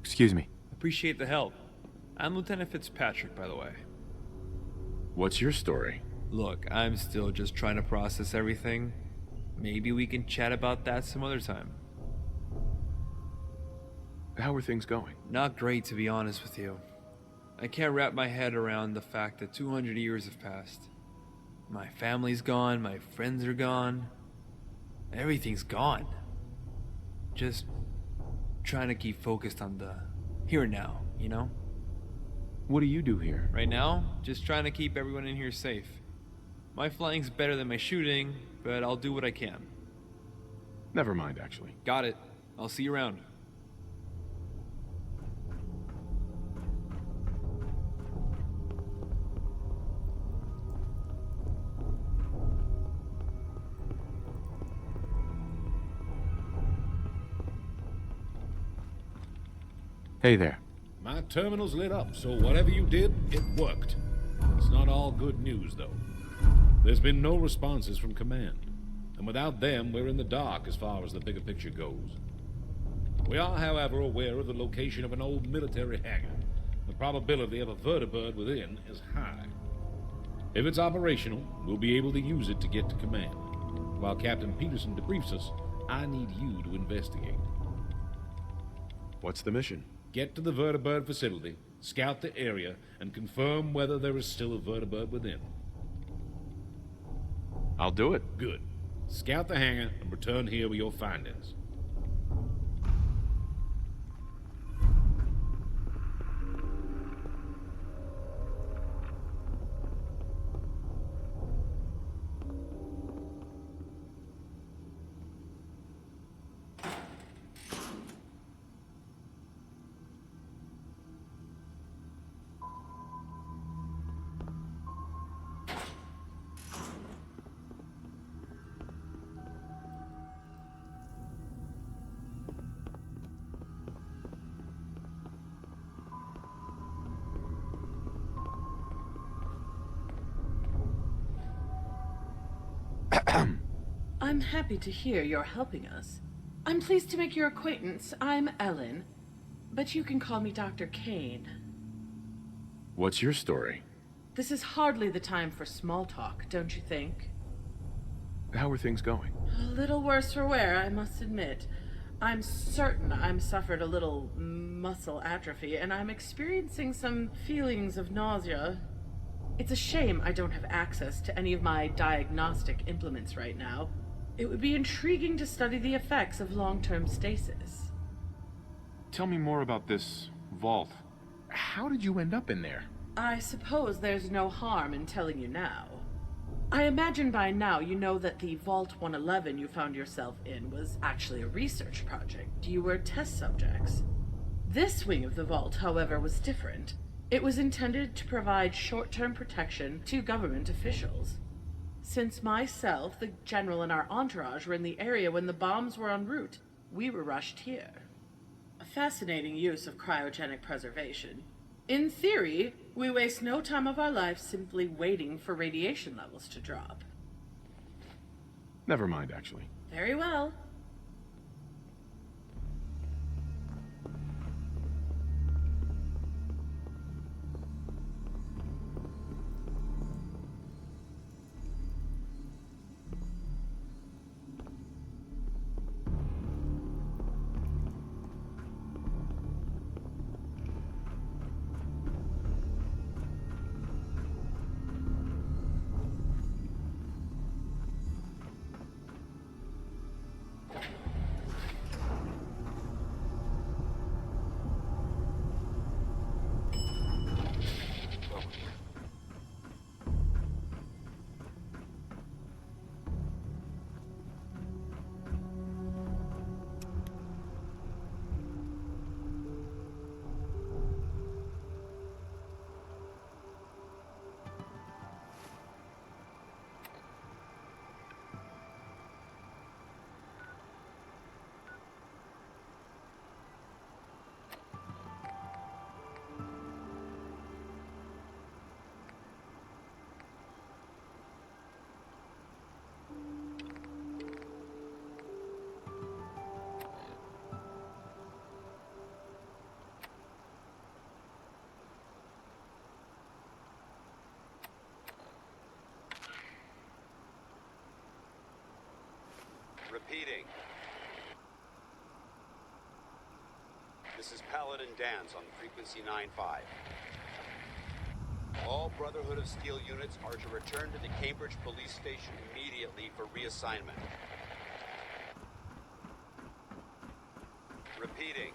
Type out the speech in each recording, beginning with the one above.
Excuse me. Appreciate the help. I'm Lieutenant Fitzpatrick, by the way. What's your story? Look, I'm still just trying to process everything. Maybe we can chat about that some other time. How are things going? Not great, to be honest with you. I can't wrap my head around the fact that 200 years have passed. My family's gone, my friends are gone. Everything's gone. Just trying to keep focused on the here and now, you know? What do you do here? Right now, just trying to keep everyone in here safe. My flying's better than my shooting, but I'll do what I can. Never mind, actually. Got it. I'll see you around. Hey there. My terminal's lit up, so whatever you did, it worked. It's not all good news, though. There's been no responses from command, and without them, we're in the dark as far as the bigger picture goes. We are, however, aware of the location of an old military hangar. The probability of a vertibird within is high. If it's operational, we'll be able to use it to get to command. While Captain Peterson debriefs us, I need you to investigate. What's the mission? Get to the vertibird facility, scout the area, and confirm whether there is still a vertibird within. I'll do it. Good. Scout the hangar and return here with your findings. I'm happy to hear you're helping us. I'm pleased to make your acquaintance. I'm Ellen, but you can call me Dr. Kane. What's your story? This is hardly the time for small talk, don't you think? How are things going? A little worse for wear, I must admit. I'm certain I'm suffered a little muscle atrophy, and I'm experiencing some feelings of nausea. It's a shame I don't have access to any of my diagnostic implements right now. It would be intriguing to study the effects of long-term stasis. Tell me more about this vault. How did you end up in there? I suppose there's no harm in telling you now. I imagine by now you know that the Vault 111 you found yourself in was actually a research project. You were test subjects. This wing of the vault, however, was different. It was intended to provide short-term protection to government officials. Since myself, the general, and our entourage were in the area when the bombs were en route, we were rushed here. A fascinating use of cryogenic preservation. In theory, we waste no time of our life simply waiting for radiation levels to drop. Never mind, actually. Very well. Repeating. This is Paladin Dance on frequency 9-5. All Brotherhood of Steel units are to return to the Cambridge Police Station immediately for reassignment. Repeating.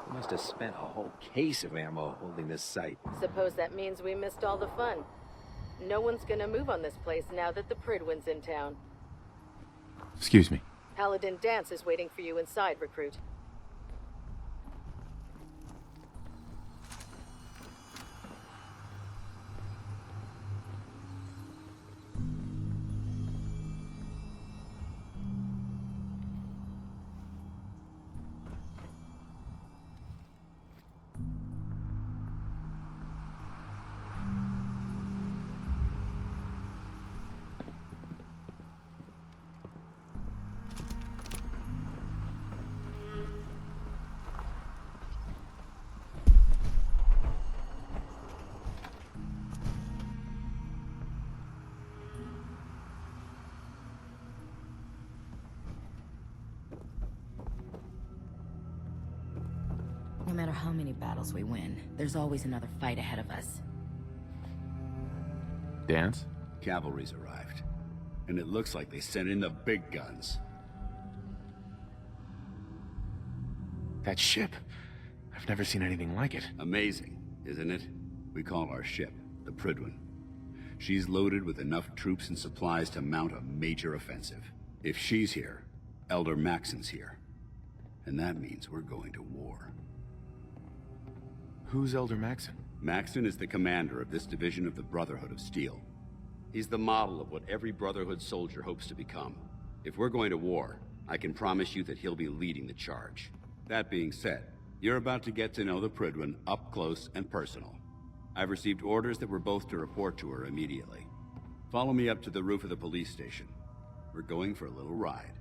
We must have spent a whole case of ammo holding this site. Suppose that means we missed all the fun. No one's gonna move on this place now that the Pridwin's in town. Excuse me. Paladin Dance is waiting for you inside, recruit. No matter how many battles we win, there's always another fight ahead of us. Dance? Cavalry's arrived. And it looks like they sent in the big guns. That ship. I've never seen anything like it. Amazing, isn't it? We call our ship the Pridwin. She's loaded with enough troops and supplies to mount a major offensive. If she's here, Elder Maxon's here. And that means we're going to war. Who's Elder Maxon? Maxon is the commander of this division of the Brotherhood of Steel. He's the model of what every Brotherhood soldier hopes to become. If we're going to war, I can promise you that he'll be leading the charge. That being said, you're about to get to know the Pridwin up close and personal. I've received orders that we're both to report to her immediately. Follow me up to the roof of the police station. We're going for a little ride.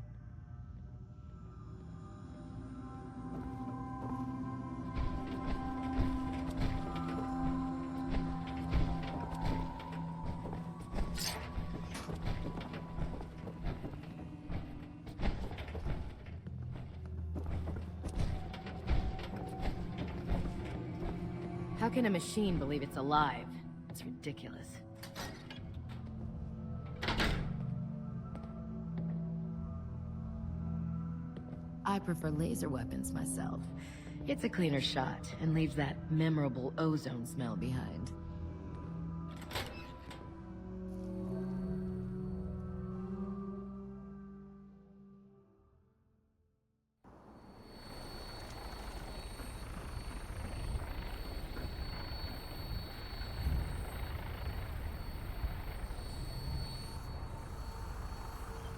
How can a machine believe it's alive? It's ridiculous. I prefer laser weapons myself. It's a cleaner shot and leaves that memorable ozone smell behind.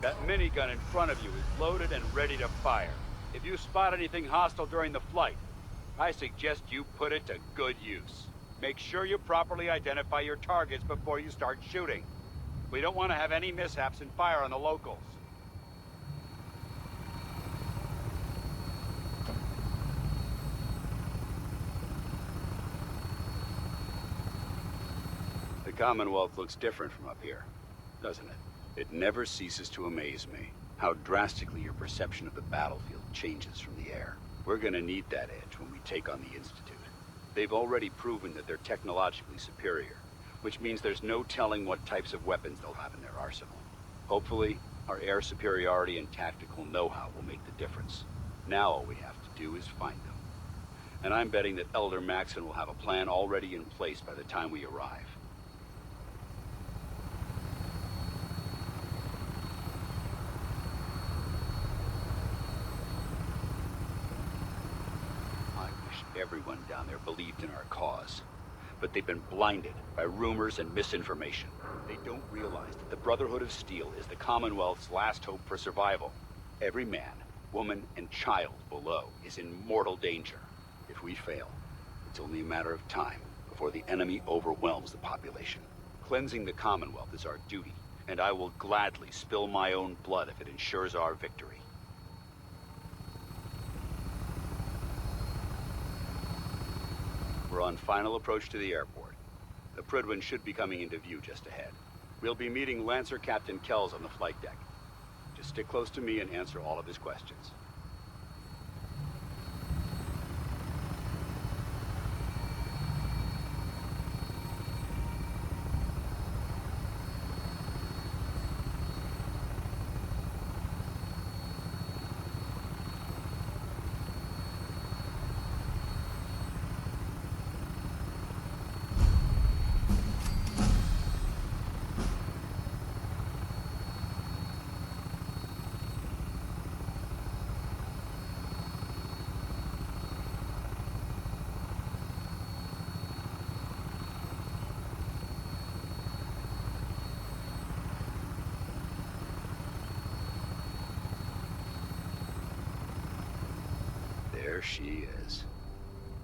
That minigun in front of you is loaded and ready to fire. If you spot anything hostile during the flight, I suggest you put it to good use. Make sure you properly identify your targets before you start shooting. We don't want to have any mishaps and fire on the locals. The Commonwealth looks different from up here, doesn't it? It never ceases to amaze me how drastically your perception of the battlefield changes from the air. We're gonna need that edge when we take on the Institute. They've already proven that they're technologically superior, which means there's no telling what types of weapons they'll have in their arsenal. Hopefully, our air superiority and tactical know-how will make the difference. Now all we have to do is find them. And I'm betting that Elder Maxon will have a plan already in place by the time we arrive. Everyone down there believed in our cause, but they've been blinded by rumors and misinformation. They don't realize that the Brotherhood of Steel is the Commonwealth's last hope for survival. Every man, woman, and child below is in mortal danger. If we fail, it's only a matter of time before the enemy overwhelms the population. Cleansing the Commonwealth is our duty, and I will gladly spill my own blood if it ensures our victory. We're on final approach to the airport. The Prydwen should be coming into view just ahead. We'll be meeting Lancer Captain Kells on the flight deck. Just stick close to me and answer all of his questions. There she is.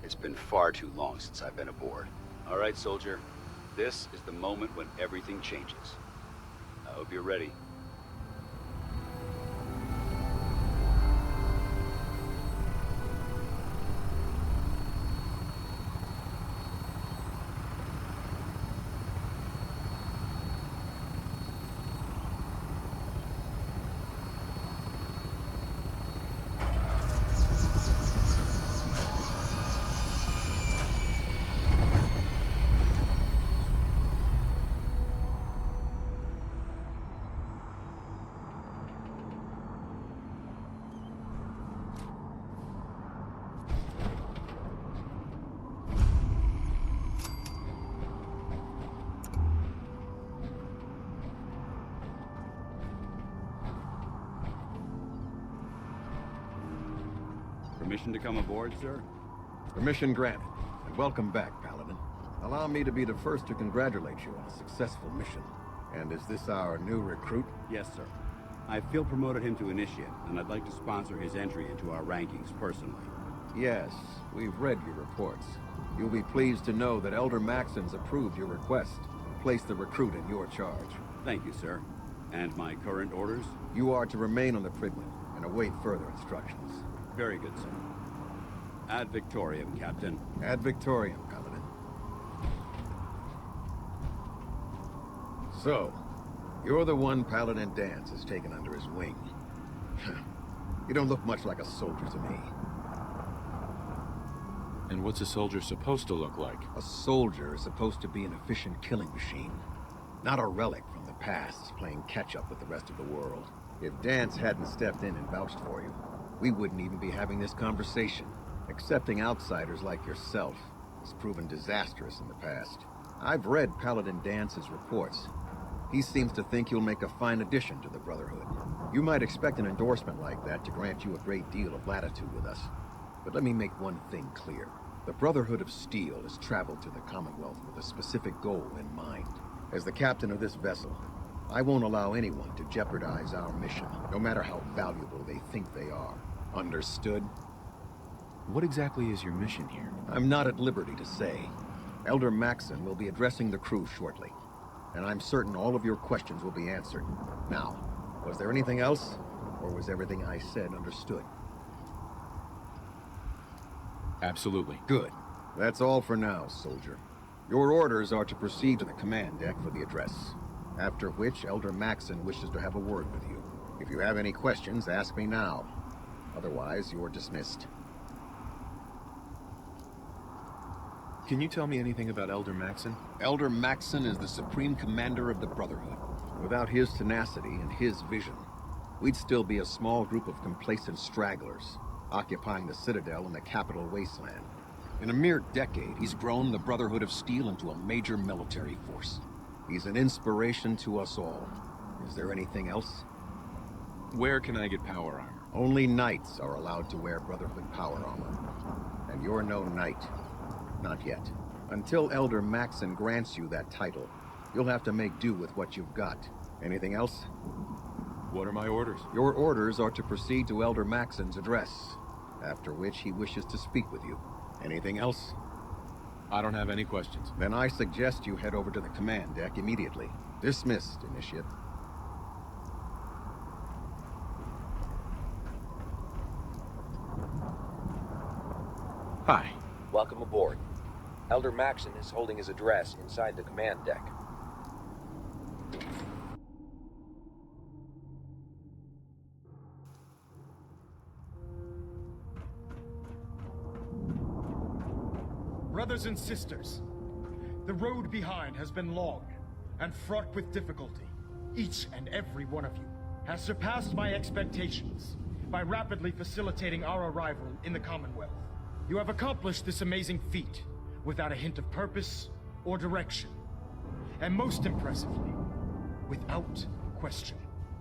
It's been far too long since I've been aboard. All right, soldier. This is the moment when everything changes. I hope you're ready. Permission to come aboard, sir? Permission granted, and welcome back, Paladin. Allow me to be the first to congratulate you on a successful mission. And is this our new recruit? Yes, sir. I feel promoted him to initiate, and I'd like to sponsor his entry into our rankings personally. Yes, we've read your reports. You'll be pleased to know that Elder Maxon's approved your request and placed the recruit in your charge. Thank you, sir. And my current orders? You are to remain on the Prydwen and await further instructions. Very good, sir. Ad Victoriam, Captain. Ad Victoriam, Paladin. So, you're the one Paladin Danse has taken under his wing. You don't look much like a soldier to me. And what's a soldier supposed to look like? A soldier is supposed to be an efficient killing machine, not a relic from the past playing catch-up with the rest of the world. If Danse hadn't stepped in and vouched for you, we wouldn't even be having this conversation. Accepting outsiders like yourself has proven disastrous in the past. I've read Paladin Dance's reports. He seems to think you'll make a fine addition to the Brotherhood. You might expect an endorsement like that to grant you a great deal of latitude with us. But let me make one thing clear. The Brotherhood of Steel has traveled to the Commonwealth with a specific goal in mind. As the captain of this vessel, I won't allow anyone to jeopardize our mission, no matter how valuable they think they are. Understood? What exactly is your mission here? I'm not at liberty to say. Elder Maxon will be addressing the crew shortly, and I'm certain all of your questions will be answered. Now, was there anything else, or was everything I said understood? Absolutely. Good. That's all for now, soldier. Your orders are to proceed to the command deck for the address. After which, Elder Maxon wishes to have a word with you. If you have any questions, ask me now. Otherwise, you're dismissed. Can you tell me anything about Elder Maxon? Elder Maxon is the Supreme Commander of the Brotherhood. Without his tenacity and his vision, we'd still be a small group of complacent stragglers, occupying the Citadel in the capital wasteland. In a mere decade, he's grown the Brotherhood of Steel into a major military force. He's an inspiration to us all. Is there anything else? Where can I get power armor? Only knights are allowed to wear Brotherhood power armor. And you're no knight. Not yet. Until Elder Maxon grants you that title, you'll have to make do with what you've got. Anything else? What are my orders? Your orders are to proceed to Elder Maxon's address, after which he wishes to speak with you. Anything else? I don't have any questions. Then I suggest you head over to the command deck immediately. Dismissed, Initiate. Hi. Welcome aboard. Elder Maxon is holding his address inside the command deck. Brothers and sisters, the road behind has been long and fraught with difficulty. Each and every one of you has surpassed my expectations by rapidly facilitating our arrival in the Commonwealth. You have accomplished this amazing feat without a hint of purpose or direction. And most impressively, without question.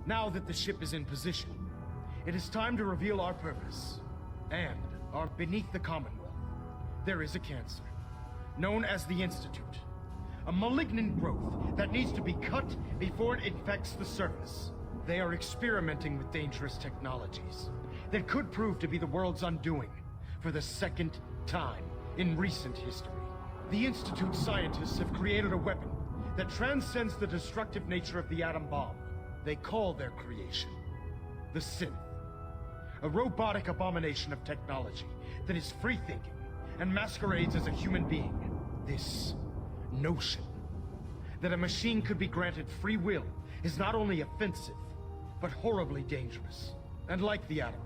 Now that the ship is in position, it is time to reveal our purpose. And beneath the Commonwealth, there is a cancer, known as the Institute. A malignant growth that needs to be cut before it infects the surface. They are experimenting with dangerous technologies that could prove to be the world's undoing for the second time in recent history. The Institute scientists have created a weapon that transcends the destructive nature of the atom bomb. They call their creation the Synth. A robotic abomination of technology that is free-thinking and masquerades as a human being. This notion that a machine could be granted free will is not only offensive, but horribly dangerous. And like the atom,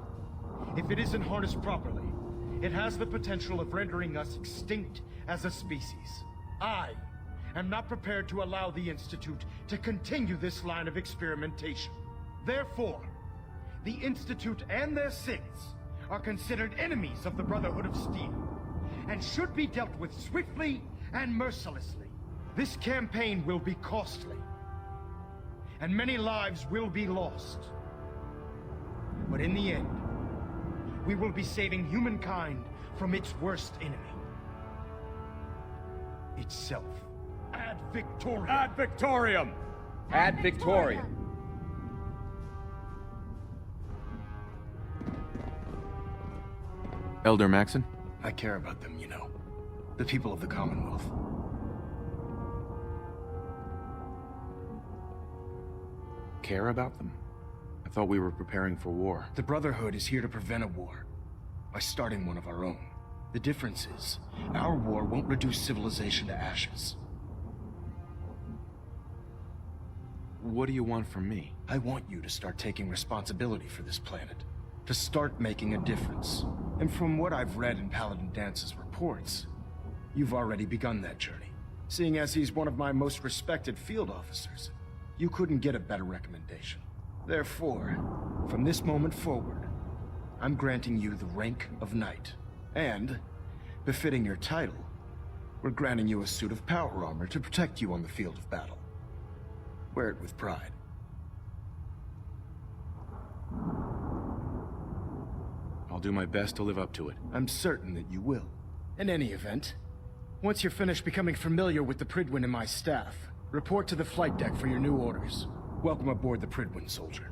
if it isn't harnessed properly, it has the potential of rendering us extinct as a species. I am not prepared to allow the Institute to continue this line of experimentation. Therefore, the Institute and their synths are considered enemies of the Brotherhood of Steel, and should be dealt with swiftly and mercilessly. This campaign will be costly, and many lives will be lost. But in the end, we will be saving humankind from its worst enemy. Itself. Ad Victoriam! Ad Victoriam! Ad Victoriam! Elder Maxon? I care about them, you know. The people of the Commonwealth. Care about them? I thought we were preparing for war. The Brotherhood is here to prevent a war by starting one of our own. The difference is, our war won't reduce civilization to ashes. What do you want from me? I want you to start taking responsibility for this planet. To start making a difference. And from what I've read in Paladin Dance's reports, you've already begun that journey. Seeing as he's one of my most respected field officers, you couldn't get a better recommendation. Therefore, from this moment forward, I'm granting you the rank of Knight. And, befitting your title, we're granting you a suit of power armor to protect you on the field of battle. Wear it with pride. I'll do my best to live up to it. I'm certain that you will. In any event, once you're finished becoming familiar with the Pridwin and my staff, report to the flight deck for your new orders. Welcome aboard the Pridwin, soldier.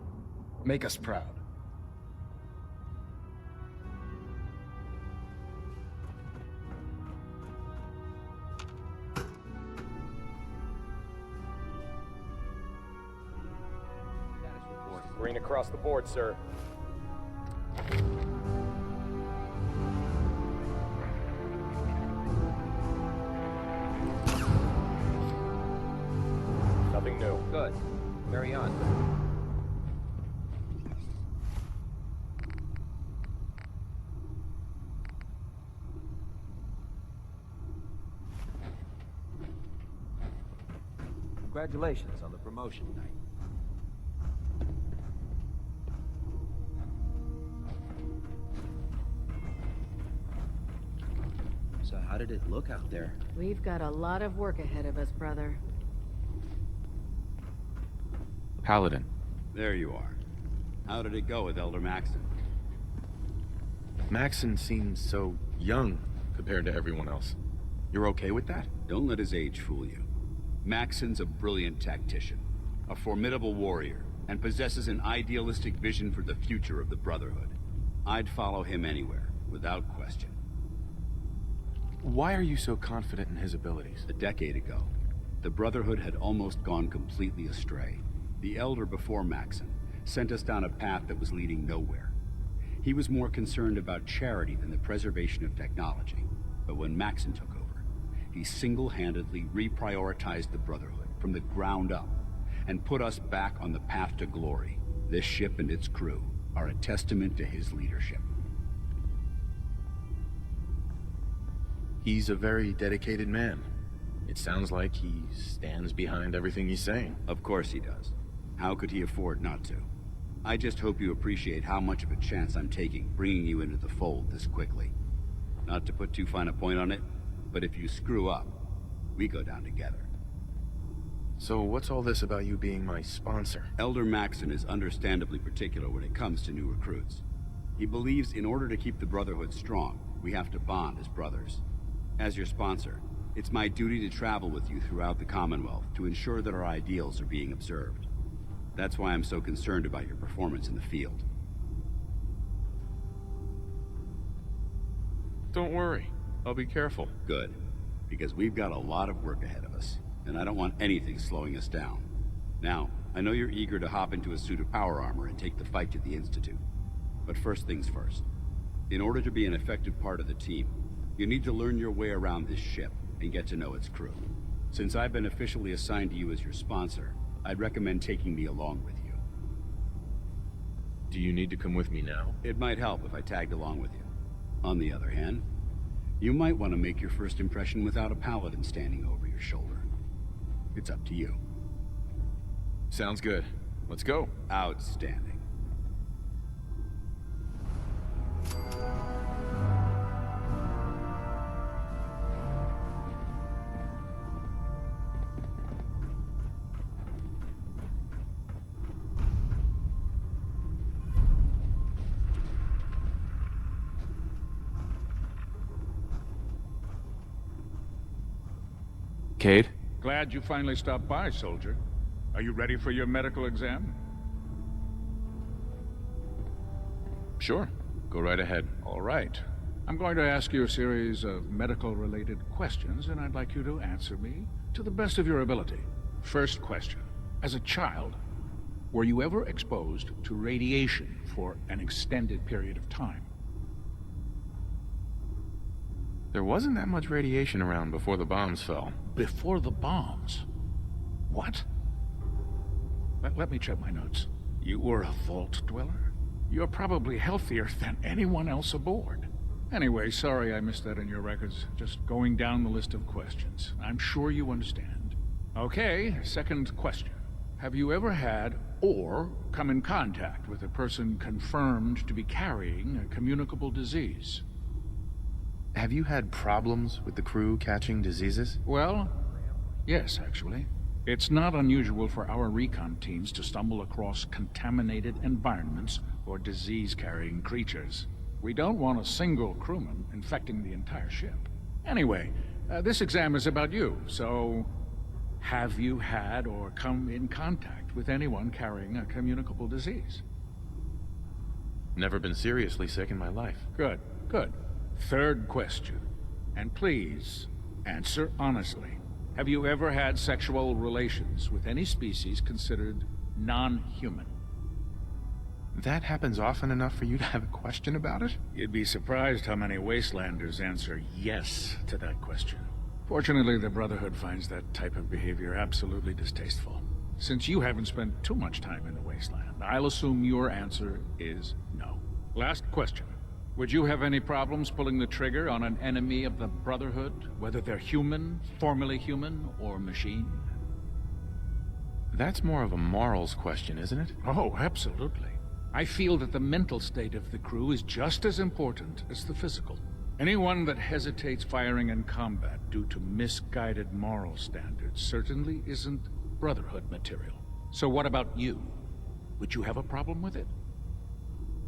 Make us proud. Green across the board, sir. Nothing new. Good. Carry on. Congratulations on the promotion, Knight. So how did it look out there? We've got a lot of work ahead of us, brother. Paladin. There you are. How did it go with Elder Maxon? Maxon seems so young compared to everyone else. You're okay with that? Don't let his age fool you. Maxon's a brilliant tactician, a formidable warrior, and possesses an idealistic vision for the future of the Brotherhood. I'd follow him anywhere, without question. Why are you so confident in his abilities? A decade ago, the Brotherhood had almost gone completely astray. The Elder before Maxon sent us down a path that was leading nowhere. He was more concerned about charity than the preservation of technology. But when Maxon took over, he single-handedly reprioritized the Brotherhood from the ground up and put us back on the path to glory. This ship and its crew are a testament to his leadership. He's a very dedicated man. It sounds like he stands behind everything he's saying. Of course he does. How could he afford not to? I just hope you appreciate how much of a chance I'm taking bringing you into the fold this quickly. Not to put too fine a point on it, but if you screw up, we go down together. So what's all this about you being my sponsor? Elder Maxon is understandably particular when it comes to new recruits. He believes in order to keep the Brotherhood strong, we have to bond as brothers. As your sponsor, it's my duty to travel with you throughout the Commonwealth to ensure that our ideals are being observed. That's why I'm so concerned about your performance in the field. Don't worry. I'll be careful. Good. Because we've got a lot of work ahead of us, and I don't want anything slowing us down. Now, I know you're eager to hop into a suit of power armor and take the fight to the Institute. But first things first. In order to be an effective part of the team, you need to learn your way around this ship and get to know its crew. Since I've been officially assigned to you as your sponsor, I'd recommend taking me along with you. Do you need to come with me now? It might help if I tagged along with you. On the other hand, you might want to make your first impression without a paladin standing over your shoulder. It's up to you. Sounds good. Let's go. Outstanding. Cade? Glad you finally stopped by, soldier. Are you ready for your medical exam? Sure. Go right ahead. All right. I'm going to ask you a series of medical-related questions, and I'd like you to answer me to the best of your ability. First question. As a child, were you ever exposed to radiation for an extended period of time? There wasn't that much radiation around before the bombs fell. Before the bombs? What? Let me check my notes. You were a vault dweller? You're probably healthier than anyone else aboard. Anyway, sorry I missed that in your records. Just going down the list of questions. I'm sure you understand. Okay, second question. Have you ever had or come in contact with a person confirmed to be carrying a communicable disease? Have you had problems with the crew catching diseases? Well, yes, actually. It's not unusual for our recon teams to stumble across contaminated environments or disease-carrying creatures. We don't want a single crewman infecting the entire ship. Anyway, this exam is about you, so have you had or come in contact with anyone carrying a communicable disease? Never been seriously sick in my life. Good, good. Third question, and please answer honestly. Have you ever had sexual relations with any species considered non-human? That happens often enough for you to have a question about it? You'd be surprised how many wastelanders answer yes to that question. Fortunately, the Brotherhood finds that type of behavior absolutely distasteful. Since you haven't spent too much time in the wasteland, I'll assume your answer is no. Last question. Would you have any problems pulling the trigger on an enemy of the Brotherhood, whether they're human, formerly human, or machine? That's more of a morals question, isn't it? Oh, absolutely. I feel that the mental state of the crew is just as important as the physical. Anyone that hesitates firing in combat due to misguided moral standards certainly isn't Brotherhood material. So what about you? Would you have a problem with it?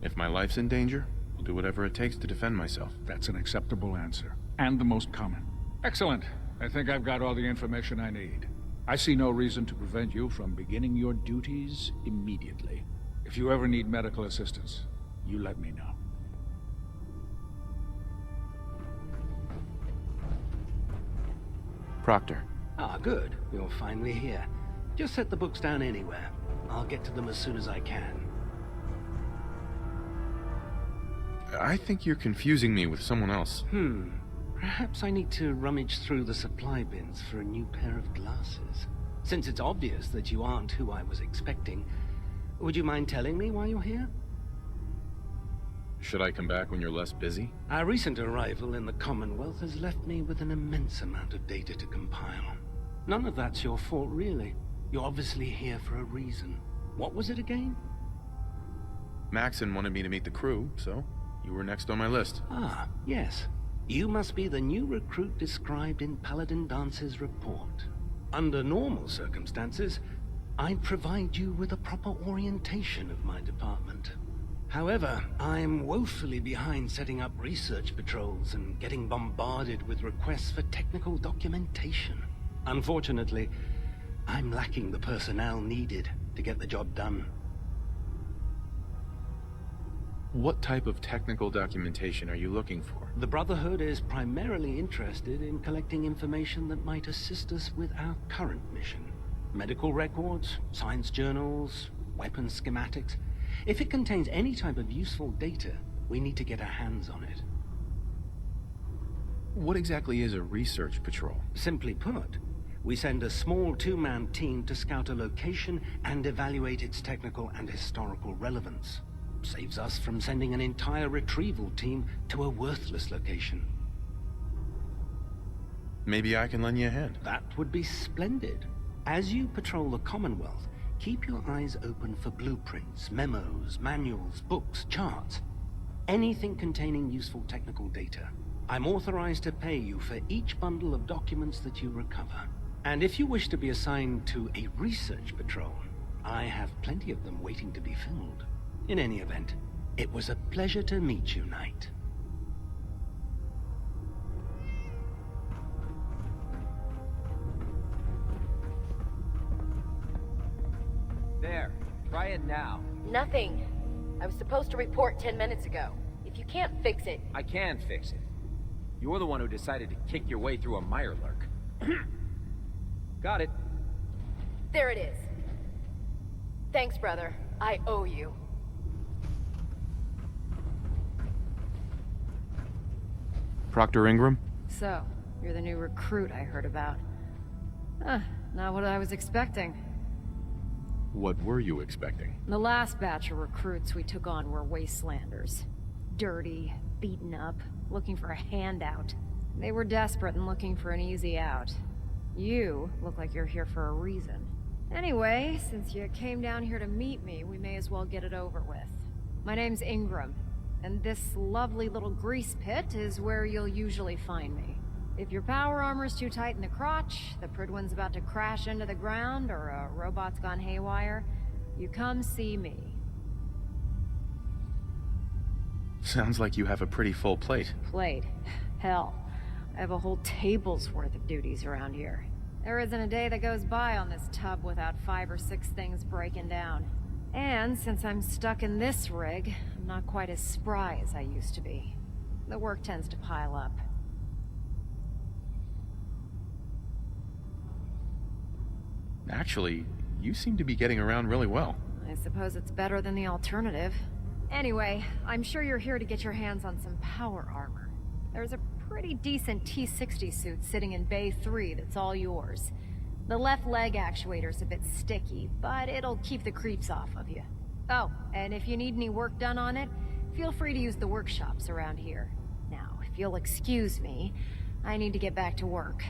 If my life's in danger, I'll do whatever it takes to defend myself. That's an acceptable answer, and the most common. Excellent. I think I've got all the information I need. I see no reason to prevent you from beginning your duties immediately. If you ever need medical assistance, you let me know. Proctor. Ah, good. You're finally here. Just set the books down anywhere. I'll get to them as soon as I can. I think you're confusing me with someone else. Perhaps I need to rummage through the supply bins for a new pair of glasses. Since it's obvious that you aren't who I was expecting, would you mind telling me why you're here? Should I come back when you're less busy? Our recent arrival in the Commonwealth has left me with an immense amount of data to compile. None of that's your fault, really. You're obviously here for a reason. What was it again? Maxon wanted me to meet the crew, so you were next on my list. Ah, yes. You must be the new recruit described in Paladin Dance's report. Under normal circumstances, I'd provide you with a proper orientation of my department. However, I'm woefully behind setting up research patrols and getting bombarded with requests for technical documentation. Unfortunately, I'm lacking the personnel needed to get the job done. What type of technical documentation are you looking for? The Brotherhood is primarily interested in collecting information that might assist us with our current mission. Medical records, science journals, weapons schematics. If it contains any type of useful data, we need to get our hands on it. What exactly is a research patrol? Simply put, we send a small two-man team to scout a location and evaluate its technical and historical relevance. Saves us from sending an entire retrieval team to a worthless location. Maybe I can lend you a hand. That would be splendid. As you patrol the Commonwealth, keep your eyes open for blueprints, memos, manuals, books, charts. Anything containing useful technical data. I'm authorized to pay you for each bundle of documents that you recover. And if you wish to be assigned to a research patrol, I have plenty of them waiting to be filled. In any event, it was a pleasure to meet you, Knight. There. Try it now. Nothing. I was supposed to report 10 minutes ago. If you can't fix it... I can fix it. You're the one who decided to kick your way through a mirelurk. Got it. There it is. Thanks, brother. I owe you. Proctor Ingram? So, you're the new recruit I heard about. Not what I was expecting. What were you expecting? The last batch of recruits we took on were wastelanders. Dirty, beaten up, looking for a handout. They were desperate and looking for an easy out. You look like you're here for a reason. Anyway, since you came down here to meet me, we may as well get it over with. My name's Ingram, and this lovely little grease pit is where you'll usually find me. If your power armor's too tight in the crotch, the Pridwin's about to crash into the ground, or a robot's gone haywire, you come see me. Sounds like you have a pretty full plate. Plate? Hell, I have a whole table's worth of duties around here. There isn't a day that goes by on this tub without 5 or 6 things breaking down. And since I'm stuck in this rig, I'm not quite as spry as I used to be. The work tends to pile up. Actually, you seem to be getting around really well. I suppose it's better than the alternative. Anyway, I'm sure you're here to get your hands on some power armor. There's a pretty decent T-60 suit sitting in Bay 3 that's all yours. The left leg actuator's a bit sticky, but it'll keep the creeps off of you. Oh, and if you need any work done on it, feel free to use the workshops around here. Now, if you'll excuse me, I need to get back to work.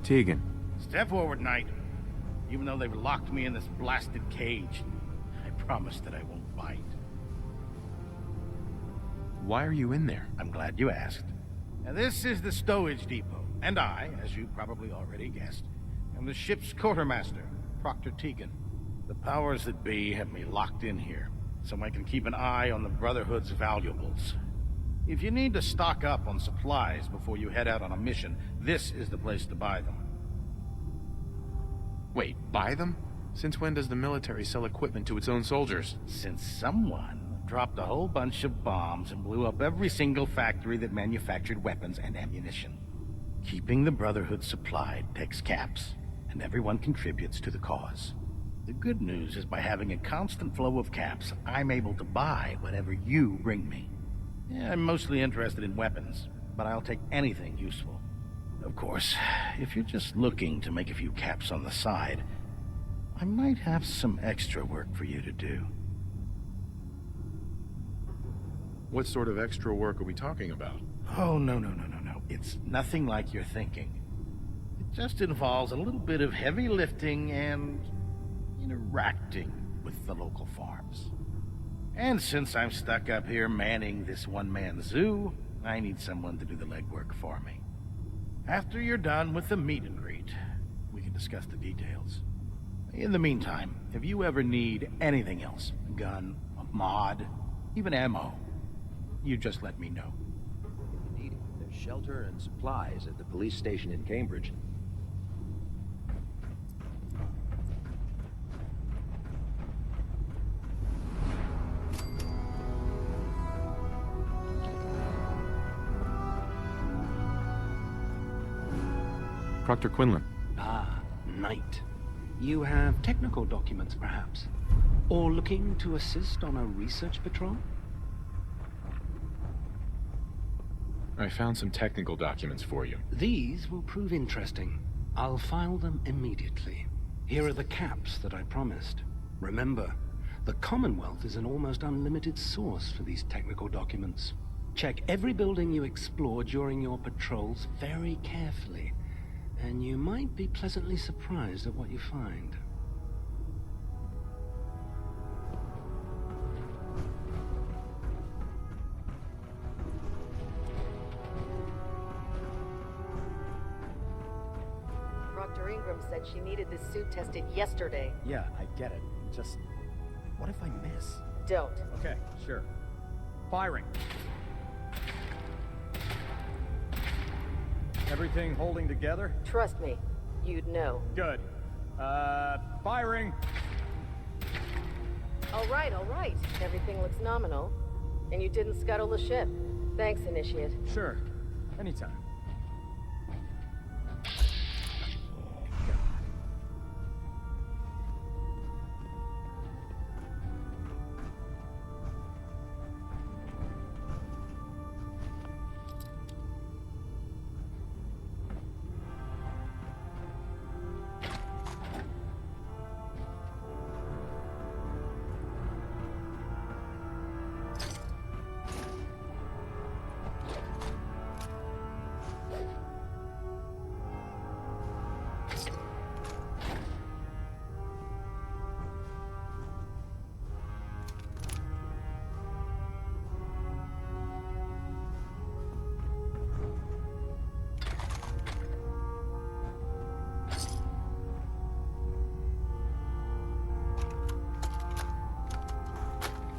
Tegan. Step forward, Knight. Even though they've locked me in this blasted cage, I promise that I won't bite. Why are you in there? I'm glad you asked. Now, this is the stowage depot, and I, as you probably already guessed, am the ship's quartermaster, Proctor Tegan. The powers that be have me locked in here, so I can keep an eye on the Brotherhood's valuables. If you need to stock up on supplies before you head out on a mission, this is the place to buy them. Wait, buy them? Since when does the military sell equipment to its own soldiers? Since someone dropped a whole bunch of bombs and blew up every single factory that manufactured weapons and ammunition. Keeping the Brotherhood supplied takes caps, and everyone contributes to the cause. The good news is by having a constant flow of caps, I'm able to buy whatever you bring me. Yeah, I'm mostly interested in weapons, but I'll take anything useful. Of course, if you're just looking to make a few caps on the side, I might have some extra work for you to do. What sort of extra work are we talking about? Oh, no. It's nothing like you're thinking. It just involves a little bit of heavy lifting and interacting with the local farms. And since I'm stuck up here manning this one-man zoo, I need someone to do the legwork for me. After you're done with the meet and greet, we can discuss the details. In the meantime, if you ever need anything else, a gun, a mod, even ammo, you just let me know. If you need it, there's shelter and supplies at the police station in Cambridge. Proctor Quinlan. Ah, Knight. You have technical documents, perhaps? Or looking to assist on a research patrol? I found some technical documents for you. These will prove interesting. I'll file them immediately. Here are the caps that I promised. Remember, the Commonwealth is an almost unlimited source for these technical documents. Check every building you explore during your patrols very carefully, and you might be pleasantly surprised at what you find. Dr. Ingram said she needed this suit tested yesterday. Yeah, I get it. Just, what if I miss? Don't. Okay, sure. Firing. Everything holding together? Trust me, you'd know. Good. Firing! All right. Everything looks nominal. And you didn't scuttle the ship. Thanks, Initiate. Sure. Anytime.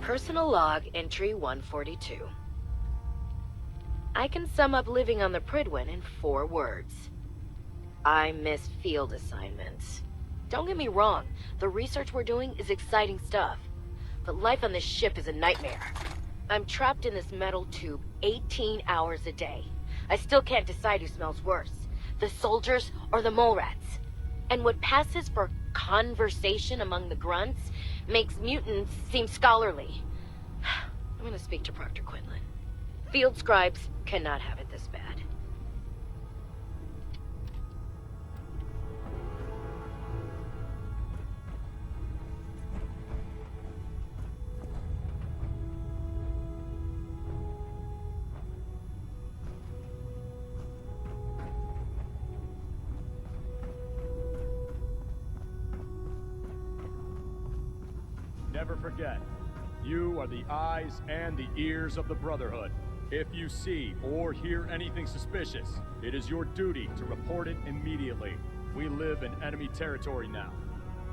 Personal log entry 142. I can sum up living on the Prydwen in 4 words. I miss field assignments. Don't get me wrong, the research we're doing is exciting stuff. But life on this ship is a nightmare. I'm trapped in this metal tube 18 hours a day. I still can't decide who smells worse, the soldiers or the mole rats. And what passes for conversation among the grunts makes mutants seem scholarly. I'm gonna speak to Proctor Quinlan. Field scribes cannot have it this bad. Never forget, you are the eyes and the ears of the Brotherhood. If you see or hear anything suspicious, it is your duty to report it immediately. We live in enemy territory now.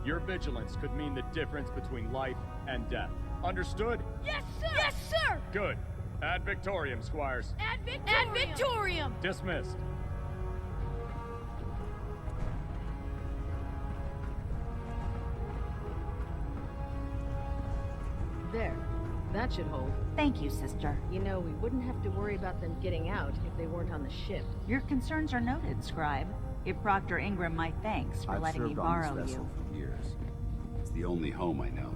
Your vigilance could mean the difference between life and death. Understood? Yes, sir! Yes, sir! Good. Ad Victorium, Squires. Ad Victorium! Ad Victorium! Dismissed. There. That should hold. Thank you, sister. You know, we wouldn't have to worry about them getting out if they weren't on the ship. Your concerns are noted, Scribe. Give Proctor Ingram my thanks for letting me borrow you. For years. It's the only home I know.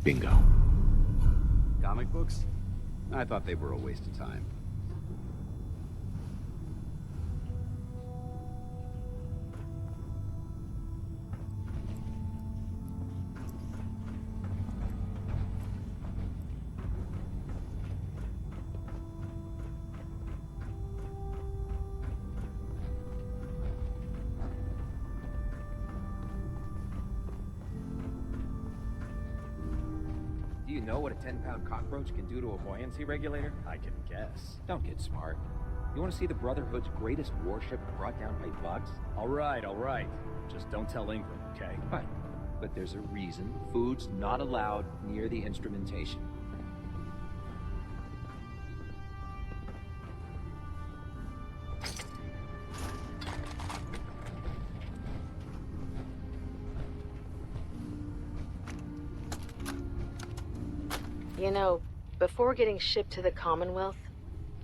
Bingo. Comic books? I thought they were a waste of time. Do you know what a 10-pound cockroach can do to a buoyancy regulator? I can guess. Don't get smart. You want to see the Brotherhood's greatest warship brought down by bugs? All right, all right. Just don't tell Ingram, okay? Fine. But there's a reason food's not allowed near the instrumentation. You know, before getting shipped to the Commonwealth,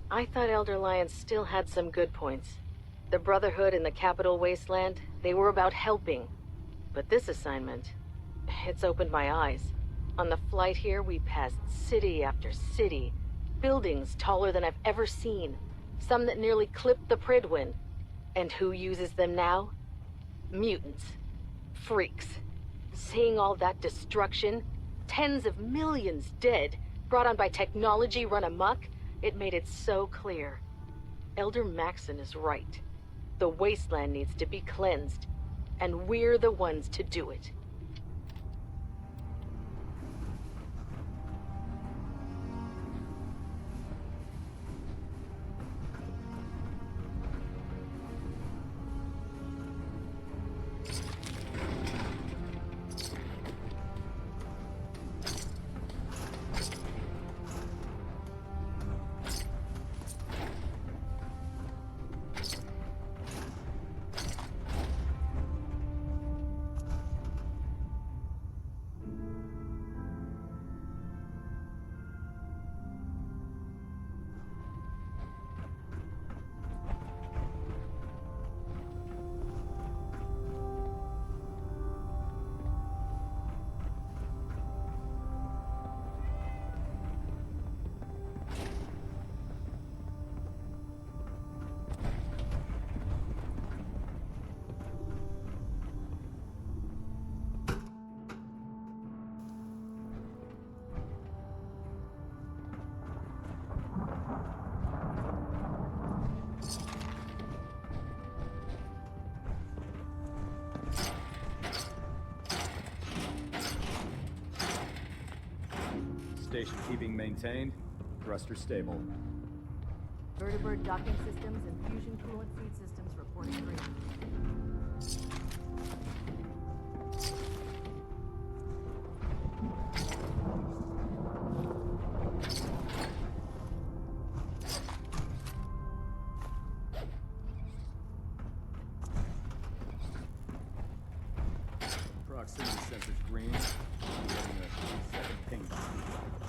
I thought Elder Lyons still had some good points. The Brotherhood in the Capital Wasteland, they were about helping. But this assignment, it's opened my eyes. On the flight here, we passed city after city. Buildings taller than I've ever seen. Some that nearly clipped the Pridwin. And who uses them now? Mutants. Freaks. Seeing all that destruction, tens of millions dead, brought on by technology run amok, it made it so clear. Elder Maxon is right. The wasteland needs to be cleansed, and we're the ones to do it. Station keeping maintained. Thruster stable. Vertibird docking systems and fusion coolant feed systems reporting green. sense it's green. I'm getting a 3-second ping back.